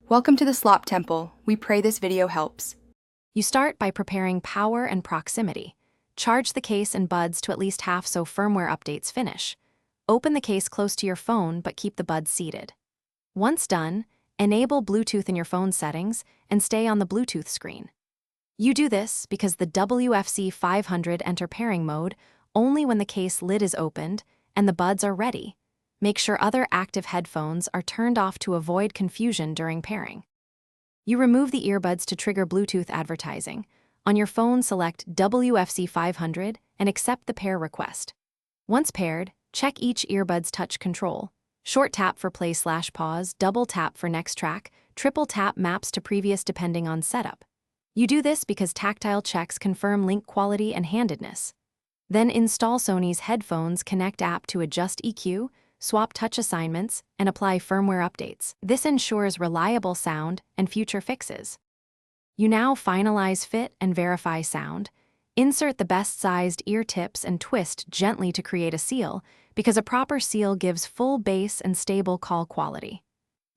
Welcome to the Slop Temple. We pray this video helps. You start by preparing power and proximity. Charge the case and buds to at least half so firmware updates finish. Open the case close to your phone but keep the buds seated. Once done, enable Bluetooth in your phone settings and stay on the Bluetooth screen. You do this because the WF C500 enter pairing mode only when the case lid is opened and the buds are ready. Make sure other active headphones are turned off to avoid confusion during pairing. You remove the earbuds to trigger Bluetooth advertising. On your phone, select WF C500 and accept the pair request. Once paired, check each earbud's touch control. Short tap for play/pause, double tap for next track, triple tap maps to previous depending on setup. You do this because tactile checks confirm link quality and handedness. Then install Sony's Headphones Connect app to adjust EQ, swap touch assignments, and apply firmware updates. This ensures reliable sound and future fixes. You now finalize fit and verify sound. Insert the best-sized ear tips and twist gently to create a seal, because a proper seal gives full bass and stable call quality.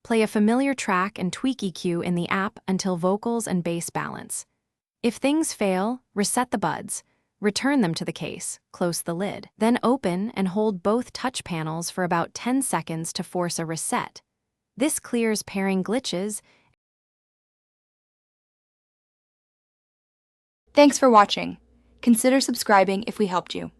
Play a familiar track and tweak EQ in the app until vocals and bass balance. If things fail, reset the buds. Return them to the case, close the lid. Then open and hold both touch panels for about 10 seconds to force a reset. This clears pairing glitches. Thanks for watching. Consider subscribing if we helped you.